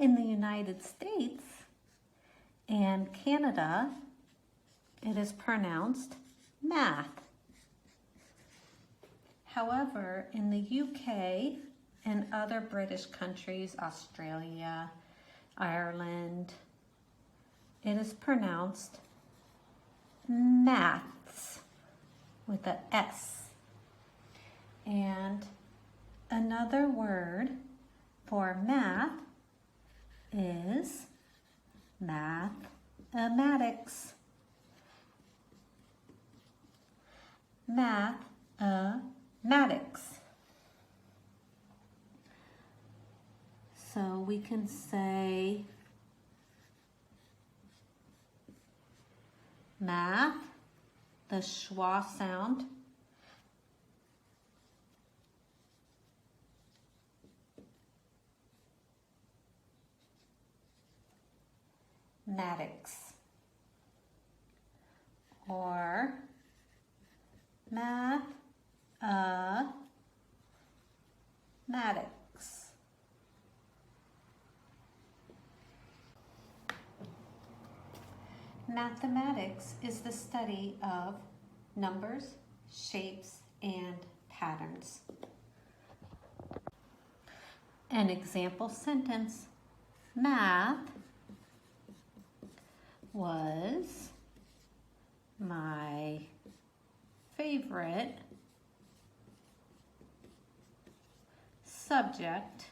in the United States and Canada, it is pronounced math. However, in the UK and other British countries, Australia, Ireland, it is pronounced maths with a S. And another word for math is mathematics. Mathematics. So we can say math, the schwa sound. Matics. Or mathematics. Mathematics is the study of numbers, shapes, and patterns. An example sentence: math was my favorite subject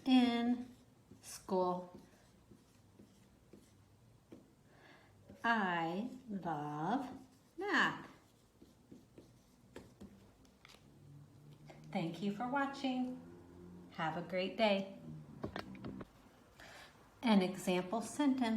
in school. I love math. Thank you for watching. Have a great day. An example sentence: